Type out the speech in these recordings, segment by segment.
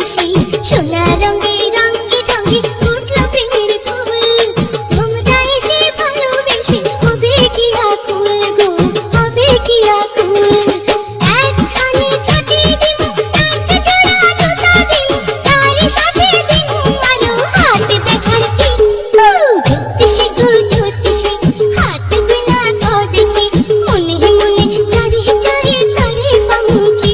জ্যোতিষী সোনা রঙে রঙে ঢঙে উঠল প্রেমের ফুল তোমরা এসে ভালোবেসে হবে কি আকুল গো হবে কি আকুল একখানে ছাতি দিব একটা জোড়া জুতা দিব তার সাথে দিব আরো হাত দেখার দিন জ্যোতিষী গো জ্যোতিষী হাত গুনা তো দেখি মনে মনে যারে চাই তারে পামু কি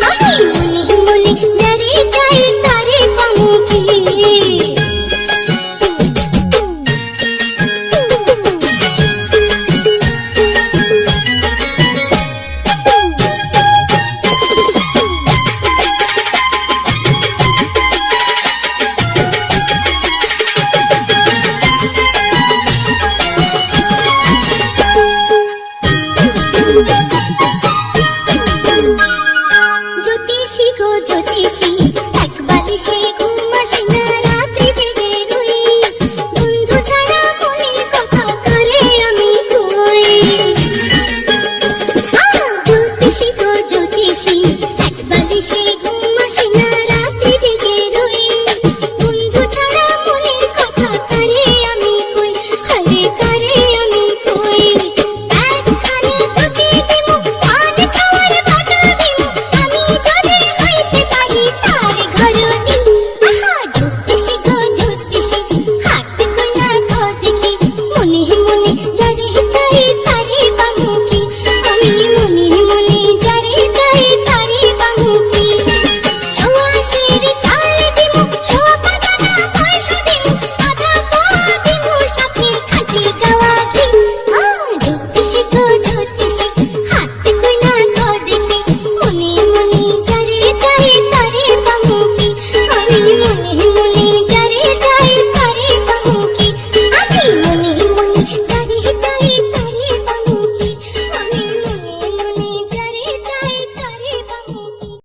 আমি মনে মনে যারে চাই তারে পামু কি জ্যোতিষী গো জ্যোতিষী এক বালিশে ঘুম আসে না